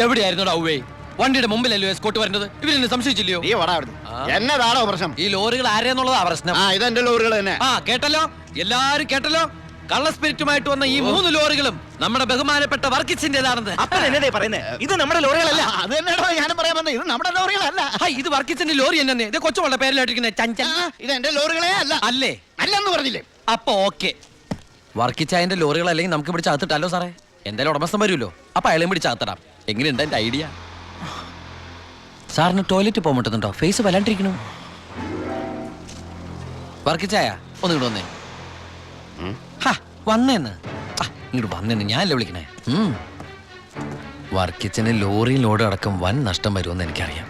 എവിടെയായിരുന്നു ഔവേ? വണ്ടിയുടെ മുമ്പിലല്ലോ എസ്കോട്ട് വരുന്നത്. ഇവരെന്നെ സംശയിച്ചില്ലയോ? എന്നതാണോ പ്രശ്നം? ഈ ലോറികൾ ആരെന്നുള്ളതാ പ്രശ്നം. ഇതെന്റെ ലോറികൾ തന്നെ. കേട്ടല്ലോ, എല്ലാരും കേട്ടല്ലോ. കള്ള സ്പിരിറ്റുമായിട്ട് വന്ന ഈ 3 ലോറികളും നമ്മുടെ ബഹുമാനപ്പെട്ട വർക്കിച്ചിന്റേതാണെന്ന്. അപ്പനെന്നേ പറയുന്നേ? ഇത് നമ്മുടെ ലോറികളല്ല. അത് തന്നെയാണോ ഞാനും പറയാൻ വന്നത്. ഇത് നമ്മുടെ ലോറികളല്ല. ഇത് വർക്കിച്ചിന്റെ ലോറി എന്നെ ഇത് കൊച്ചുവളുടെ പേരിലായിട്ടിരിക്കുന്നത് ചഞ്ചൽ. ഇത് എന്റെ ലോറികളെ അല്ല. അല്ലേ? അല്ലെന്ന് പറഞ്ഞില്ലേ? അപ്പൊ ഓക്കെ, വർക്കിച്ചായന്റെ ലോറികൾ അല്ലെങ്കിൽ നമുക്ക് പിടിച്ച് അകത്തിട്ടല്ലോ സാറേ. എന്തായാലും ഉടമസ്ഥൻ വരുമല്ലോ, അപ്പൊ അയാളെയും പിടിച്ച് അകത്തിടാം. എങ്ങനെയുണ്ട് എന്റെ ഐഡിയ? സാറിന് ടോയ്ലറ്റ് പോകാൻ പറ്റുന്നുണ്ടോ? ഫേസ് വല്ലാണ്ടിരിക്കണു. വർക്കിച്ചായ ഒന്ന് ഇങ്ങോട്ട് വന്നേ. വന്നേന്ന് ഇങ്ങോട്ട് വന്നേന്ന് ഞാനല്ലേ വിളിക്കണേ. വർക്കിച്ചന് ലോറി ലോഡ് അടക്കം വൻ നഷ്ടം വരുമെന്ന് എനിക്കറിയാം.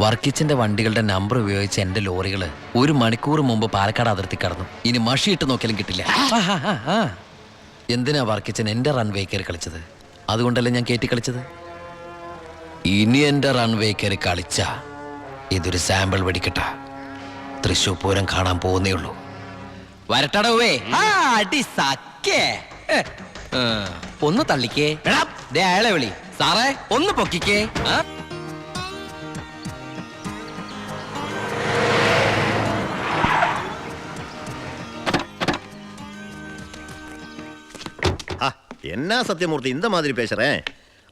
വർക്കിച്ചന്റെ വണ്ടികളുടെ നമ്പർ ഉപയോഗിച്ച് എന്റെ ലോറികൾ 1 മണിക്കൂർ മുമ്പ് പാലക്കാട് അതിർത്തി കടന്നു. ഇനി മഷിയിട്ട് നോക്കിയാലും കിട്ടില്ല. എന്തിനാ വർക്കിച്ചൻ എന്റെ റൺവേ കയറി കളിച്ചത്? അതുകൊണ്ടല്ലേ ഞാൻ കയറ്റി കളിച്ചത്. ഇനി എന്റെ റൺവേ കയറി കളിച്ച ഇതൊരു സാമ്പിൾ വെടിക്കട്ട. തൃശൂർ പൂരം കാണാൻ പോകുന്നേ ഉള്ളൂ. വരട്ടടവേ. ഒന്ന് തള്ളിക്കേ. അയാളെ വിളി. സാറേ ഒന്ന് പൊക്കിക്കേ. എന്നാ சத்தியமூர்த்தி இந்த மாதிரி பேசுறேன்?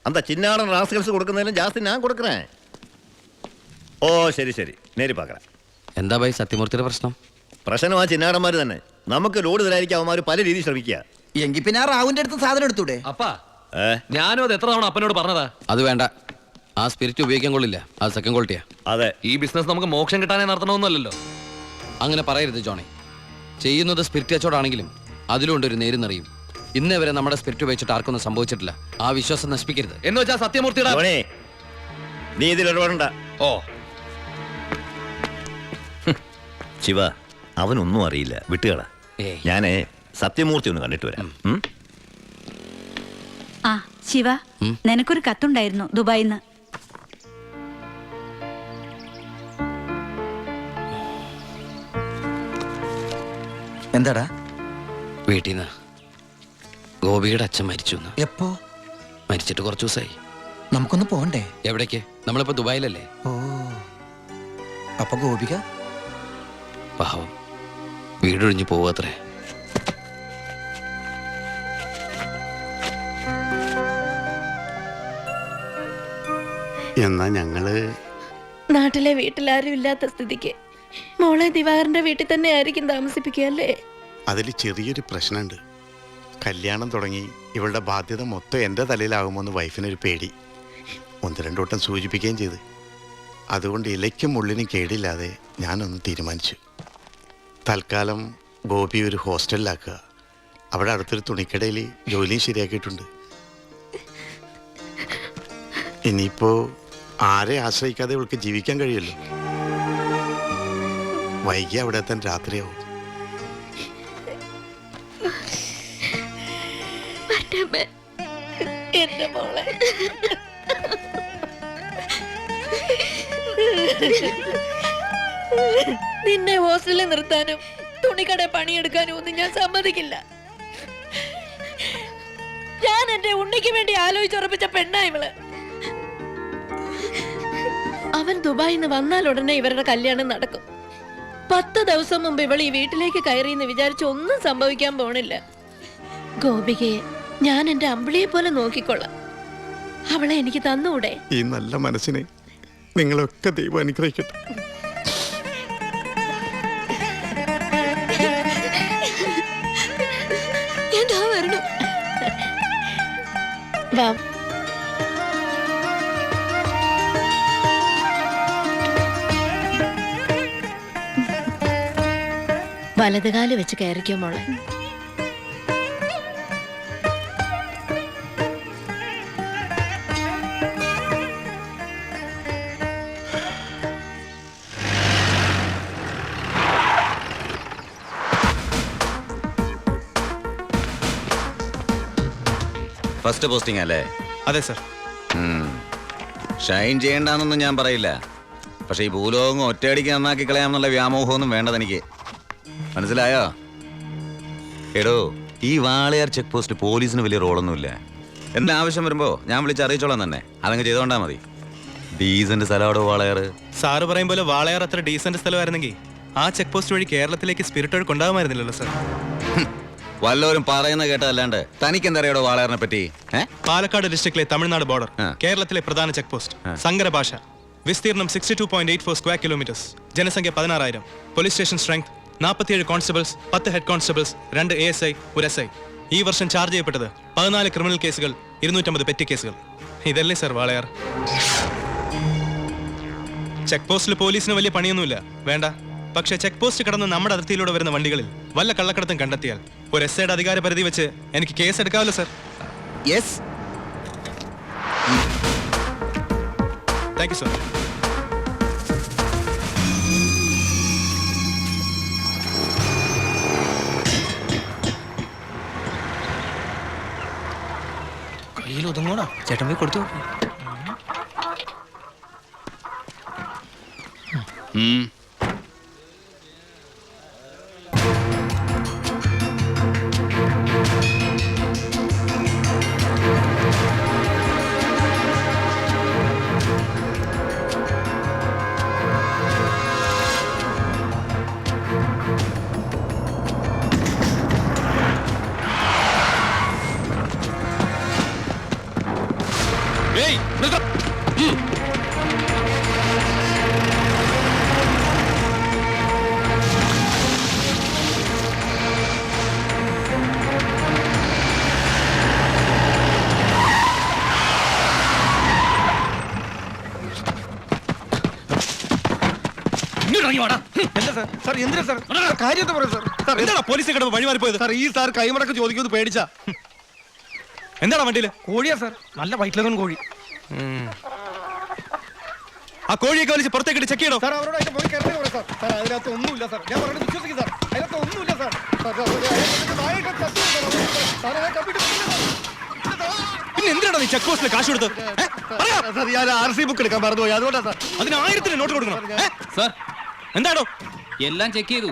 அந்த சின்னாடன் ராஸ்கல்ஸ் கொடுക്കുന്നതിലും ജാസ്തി ഞാൻ കൊടുക്കறேன். ഓ ശരി ശരി, നേരി പാക്കറ. എന്താ ഭായി സത്യമൂർത്തിയുടെ പ്രശ്നം? പ്രശ്നം ആ ചിന്നാടന്മാർ തന്നെ. നമുക്ക് ലോഡ് തരാതിരിക്കാൻ അവന്മാർ പല രീതിയിൽ ശ്രമിക്കുക. എങ്കിൽ പിന്നെ ആ റാവുന്റെ അടുത്ത് സാധനം എടുത്തൂടെ? അപ്പാ ഞാനും അത് എത്ര തവണ അപ്പനോട് പറഞ്ഞതാ. അത് വേണ്ട, ആ സ്പിരിറ്റ് ഉപയോഗിക്കാൻ കൊള്ളില്ല. അത് സെക്കൻഡ് ക്വാളിറ്റിയാ. അതെ, ഈ ബിസിനസ് നമുക്ക് മോക്ഷം കിട്ടാനേ നടത്തണമെന്നല്ലോ. അങ്ങനെ പറയരുത് ജോണി. ചെയ്യുന്നത് സ്പിരിറ്റ് കച്ചവടമാണെങ്കിലും അതിലുണ്ട് ഒരു നേരും നിറയും. ഇന്നേ വരെ നമ്മുടെ സ്പിരിറ്റ് ഉപയോഗിച്ചിട്ട് ആർക്കൊന്നും സംഭവിച്ചിട്ടില്ല. ആ വിശ്വാസം നശിപ്പിക്കരുത്. എന്ന് വെച്ചാൽ സത്യമൂർത്തിയുടെ നീ ഇതിൽ ഇടപെടണ്ട. ഓ ശിവ, അവനൊന്നും അറിയില്ല, വിട്ടുകള. ഞാനേ സത്യമൂർത്തി ഒന്ന് കണ്ടിട്ട് വരാം. ശിവ, നിനക്കൊരു കത്തുണ്ടായിരുന്നു ദുബായിന്ന്. എന്താടാ? വീട്ടിൽ നിന്ന് ഗോപിയുടെ അച്ഛൻ മരിച്ചു. എപ്പോ? മരിച്ചിട്ട് കുറച്ചു ദിവസമായി. നമുക്കൊന്ന് പോണ്ടേ? എവിടേക്ക്? നമ്മളിപ്പോ ദുബായിലല്ലേ. ഓ, അപ്പൊ ഗോപിക പാവം വീടൊഴിഞ്ഞു പോവാത്രേ. എന്നാ ഞങ്ങള് നാട്ടിലെ വീട്ടിലാരും ഇല്ലാത്ത സ്ഥിതിക്ക് മോളെ ദിവാകരന്റെ വീട്ടിൽ തന്നെ ആയിരിക്കും താമസിപ്പിക്കുക അല്ലേ? അതിൽ ചെറിയൊരു പ്രശ്നമുണ്ട്. കല്യാണം തുടങ്ങി ഇവളുടെ ബാധ്യത മൊത്തം എൻ്റെ തലയിലാകുമെന്ന് വൈഫിനൊരു പേടി. 1-2 വട്ടം സൂചിപ്പിക്കുകയും ചെയ്ത്. അതുകൊണ്ട് ഇലയ്ക്കും മുള്ളിനും കേടില്ലാതെ ഞാനൊന്ന് തീരുമാനിച്ചു. തൽക്കാലം ഗോപി ഒരു ഹോസ്റ്റലിലാക്കുക. അവിടെ അടുത്തൊരു തുണിക്കടയിൽ ജോലിയും ശരിയാക്കിയിട്ടുണ്ട്. ഇനിയിപ്പോ ആരെ ആശ്രയിക്കാതെ ഇവൾക്ക് ജീവിക്കാൻ കഴിയുമല്ലോ. വൈകി അവിടെ എത്താൻ രാത്രിയാവും. എന്റെ മോളെ നിന്നെ ഹോസ്റ്റലിൽ നിർത്താനും തുണിക്കട പണിയെടുക്കാനും ഒന്നും ഞാൻ സമ്മതിക്കില്ല. ഞാൻ എന്റെ ഉണ്ണിക്ക് വേണ്ടി ആലോചിച്ചുറപ്പിച്ച പെണ്ണാ ഇവള്. അവൻ ദുബായിന്ന് വന്നാൽ ഉടനെ ഇവരുടെ കല്യാണം നടക്കും. 10 ദിവസം മുമ്പ് ഇവൾ ഈ വീട്ടിലേക്ക് കയറിയെന്ന് വിചാരിച്ച് ഒന്നും സംഭവിക്കാൻ പോണില്ല. ഗോപികയെ ഞാൻ എന്റെ അമ്പിളിയെ പോലെ നോക്കിക്കൊള്ളാം. അവളെ എനിക്ക് തന്നൂടെ? ഈ നല്ല മനസ്സിനെ നിങ്ങളൊക്കെ ദൈവം അനുഗ്രഹിക്കട്ടെ. വാ. വലതുകാല് വെച്ച് കയറിക്കോ മോളെ. ഫസ്റ്റ് പോസ്റ്റിംഗ് അല്ലേ? അതെ സർ. ഷൈൻ ചെയ്യണ്ടെന്നൊന്നും ഞാൻ പറയില്ല. പക്ഷെ ഈ ഭൂലോകം ഒറ്റയടിക്ക് നന്നാക്കി കളയാമെന്നുള്ള വ്യാമോഹമൊന്നും വേണ്ടതെനിക്ക്. മനസ്സിലായോ? എടോ, ഈ വാളയാർ ചെക്ക് പോസ്റ്റ് പോലീസിന് വലിയ റോളൊന്നുമില്ല. എന്താ ആവശ്യം വരുമ്പോ ഞാൻ വിളിച്ച് അറിയിച്ചോളാം തന്നെ. അതങ്ങ് ചെയ്തോണ്ടാ മതി. ഡീസന്റ് സ്ഥലമാടോ വാളയാർ. സാറ് പറയും പോലെ വാളയാർ അത്ര ഡീസന്റ് സ്ഥലമായിരുന്നെങ്കിൽ ആ ചെക്ക് പോസ്റ്റ് വഴി കേരളത്തിലേക്ക് സ്പിരിറ്റ് ഒഴുക്ക് ഉണ്ടാകുമായിരുന്നില്ലല്ലോ സാർ. വല്ലവരും പറയുന്ന കേട്ടതല്ലാണ്ട് തനിക്ക് എന്തറിയാടോ വാളയാറിനെ പറ്റി? പാലക്കാട് ഡിസ്ട്രിക്റ്റിലെ തമിഴ്നാട് ബോർഡർ, ആ. കേരളത്തിലെ പ്രധാന ചെക്ക് പോസ്റ്റ്, സങ്കര ഭാഷ, വിസ്തീർണം 62.84 സ്ക്വയർ കിലോമീറ്റേഴ്സ്, ജനസംഖ്യ 16,000, police station strength 47 constables, 10 head constables, 2 ASI, 1 SI. ഈ വർഷം ചാർജ് ചെയ്യപ്പെട്ടത് 14 ക്രിമിനൽ കേസുകൾ, 250 പെറ്റി കേസുകൾ. ഇതല്ലേ സർ വാളയാർ? ചെക്ക് പോസ്റ്റിൽ പോലീസിന് വലിയ പണിയൊന്നുമില്ല, വേണ്ട. പക്ഷേ ചെക്ക് പോസ്റ്റ് കടന്ന് നമ്മുടെ അതിർത്തിയിലൂടെ വരുന്ന വണ്ടികളിൽ വല്ല കള്ളക്കടത്തും കണ്ടെത്തിയാൽ ഒരു SIയുടെ അധികാര പരിധി വെച്ച് എനിക്ക് കേസ് എടുക്കാമല്ലോ sir. Yes. Thank you sir. കയ്യിൽ ഒതുങ്ങോടാ, ചേട്ടൻ പോയി കൊടുത്തു. എന്താണ് പോലീസ് കിടന്ന് വഴിമാറിപ്പോയത്? ഈ സാർ കൈമടക്ക് ചോദിക്കുന്നത് പേടിച്ചാ. എന്താണ് വണ്ടിയില്? കോഴിയാ സാർ, നല്ല വയറ്റിലൊന്നും കോഴി. ആ കോഴിയൊക്കെ വലിച്ച് പുറത്തേക്ക് ചെക്ക് ചെയ്യണോ? സാർ അവരോട് അതിന്റെ പോയി കയറി സാർ. സാർ അതിനകത്ത് ഒന്നുമില്ല സാർ, ഞാൻ പറഞ്ഞത് വിശ്വസിക്കും സാർ. അതിനകത്ത് ഒന്നുമില്ല സാർ. പിന്നെ എന്തിനാണ് നീ ചെക്ക് പോസ്റ്റിൽ കാശ് കൊടുത്തത്? സാർ ഞാൻ RC ബുക്ക് എടുക്കാൻ മറന്നുപോയി, അതുകൊണ്ടാ സാർ. അതിന് 1000 നോട്ട് കൊടുക്കണം. സാർ എന്താണോ? എല്ലാം ചെക്ക് ചെയ്തു.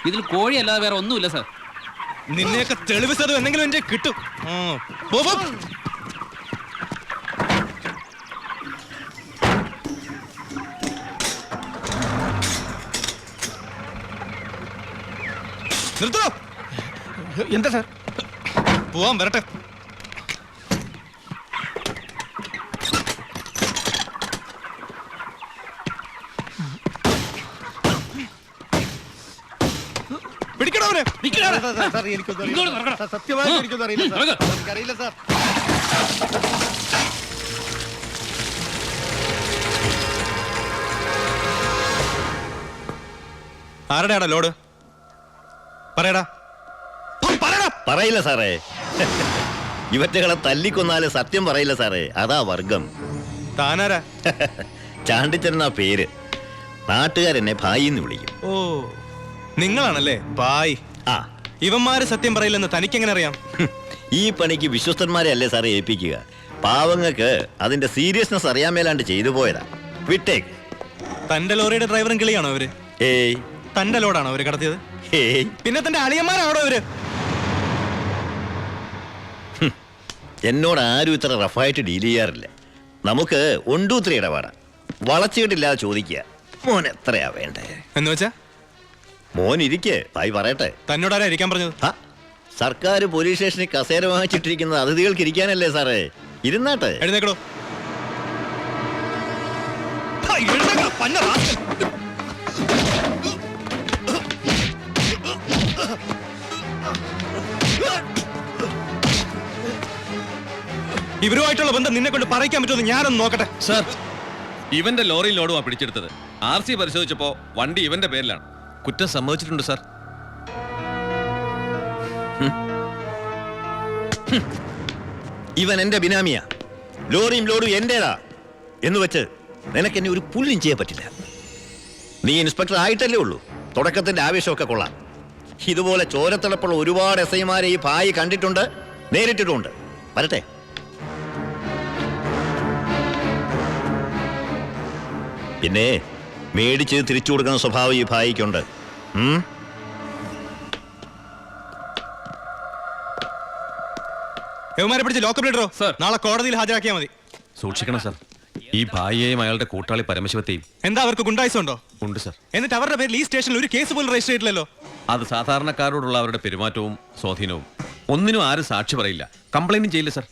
ഇതിൽ കോഴി അല്ലാതെ വേറെ ഒന്നുമില്ല സാർ. നിന്നെയൊക്കെ തെളിവ് സത് എന്തെങ്കിലും എന്റെ കിട്ടും. നിർത്തോ. എന്താ സാർ? പോവാൻ വരട്ടെ. പിടിക്കണവനെ. സാർ എനിക്കൊന്നും അറിയില്ല. സത്യമായിട്ട് എനിക്കൊന്നും അറിയില്ല സാർ. എനിക്കറിയില്ല സാർ. ആരുടെയാടാ ലോഡ്? പറയടാ. പറയില്ല സാറേ. ഇവറ്റകളെ തല്ലിക്കൊന്നാല് സത്യം പറയില്ല സാറേ, അതാ വർഗം. താനാരാ? ചാണ്ടിച്ചെന്ന പേര്. നാട്ടുകാരെന്നെ ഭായിന്ന് വിളിക്കും. ഓ, നിങ്ങളാണല്ലേ ബായ്. ആ, ഇവന്മാര് സത്യം പറയില്ലെന്ന് തനിക്കെങ്ങനെ അറിയാം? ഈ പണിക്ക് വിശ്വസ്തന്മാരെ അല്ലേ സാറേ ഏൽപ്പിക്കുക. പാവങ്ങൾക്ക് അതിന്റെ സീരിയസ്നെസ് അറിയാൻ മേലാണ്ട് ചെയ്തു പോയതാ. വിട്ടേക്ക്. തന്റെ ലോറിയുടെ ഡ്രൈവറും കിളിയാണോ അവര്? ഏയ്, തന്റെ ലോഡാണോ അവര് കടത്തിയത്? ഏയ്, പിന്നെ തന്റെ അളിയന്മാരാണോ അവര്? എന്നോട് ആരും ഇത്ര റഫായിട്ട് ഡീൽ ചെയ്യാറില്ല. നമുക്ക് 1 2 3 ഇടപാടാ. വളച്ചുകെട്ടില്ലാതെ ചോദിക്കുക, മോൻ എത്രയാ വേണ്ടേ എന്ന് വെച്ചാ? മോൻ ഇരിക്കേ, ഭായി പറയട്ടെ. തന്നോടാരാ ഇരിക്കാൻ പറഞ്ഞത്? സർക്കാർ പോലീസ് സ്റ്റേഷനിൽ കസേര വാങ്ങിച്ചിട്ടിരിക്കുന്നത് അതിഥികൾക്ക് ഇരിക്കാനല്ലേ സാറേ? ഇരുന്നാട്ടെ. എഴുന്നേക്കടോ. ഇവരുമായിട്ടുള്ള ബന്ധം നിന്നെ കൊണ്ട് പറയിക്കാൻ പറ്റുമെന്ന് ഞാനൊന്ന് നോക്കട്ടെ. സാർ, ഇവന്റെ ലോറി ലോഡുമാണ് പിടിച്ചെടുത്തത്. RC പരിശോധിച്ചപ്പോ വണ്ടി ഇവന്റെ പേരിലാണ്. കുറ്റം സമ്മതിച്ചിട്ടുണ്ട് സാർ. ഇവൻ എന്റെ ബിനാമിയാ. ലോറിയും ലോഡും എന്റേതാ എന്ന് വെച്ച് നിനക്ക് എന്നെ ഒരു പുല്ലും ചെയ്യാൻ പറ്റില്ല. നീ ഇൻസ്പെക്ടർ ആയിട്ടല്ലേ ഉള്ളൂ. തുടക്കത്തിന്റെ ആവേശമൊക്കെ കൊള്ളാം. ഇതുപോലെ ചോരത്തിളപ്പുള്ള ഒരുപാട് SIമാരെ ഈ ഭായി കണ്ടിട്ടുണ്ട്, നേരിട്ടിട്ടുണ്ട്. വരട്ടെ. പിന്നെ മേടിച്ച് തിരിച്ചു കൊടുക്കുന്ന സ്വഭാവം ഈ ഭായിക്കുണ്ട്. യവന്മാരെ പിടിച്ച് ലോക്കപ്പിലിട്ടോ Sir. നാളെ കോടതിയിൽ ഹാജരാക്കിയാൽ മതി. സൂക്ഷിക്കണം സർ. ഈ ഭായിയെയും അയാളുടെ കൂട്ടാളി പരമശിവത്തെയും. എന്താ അവർക്ക് ഗുണ്ടായുസം ഉണ്ടോ? ഉണ്ട് സർ. എന്നിട്ട് അവരുടെ പേരിൽ ഈ സ്റ്റേഷനിൽ ഒരു കേസ് പോലും രജിസ്റ്റർ ചെയ്തിട്ടില്ലല്ലോ. അത് സാധാരണക്കാരോടുള്ള അവരുടെ പെരുമാറ്റവും സ്വാധീനവും ഒന്നിനും ആരും സാക്ഷി പറയില്ല, കംപ്ലൈന്റും ചെയ്യില്ല സർ.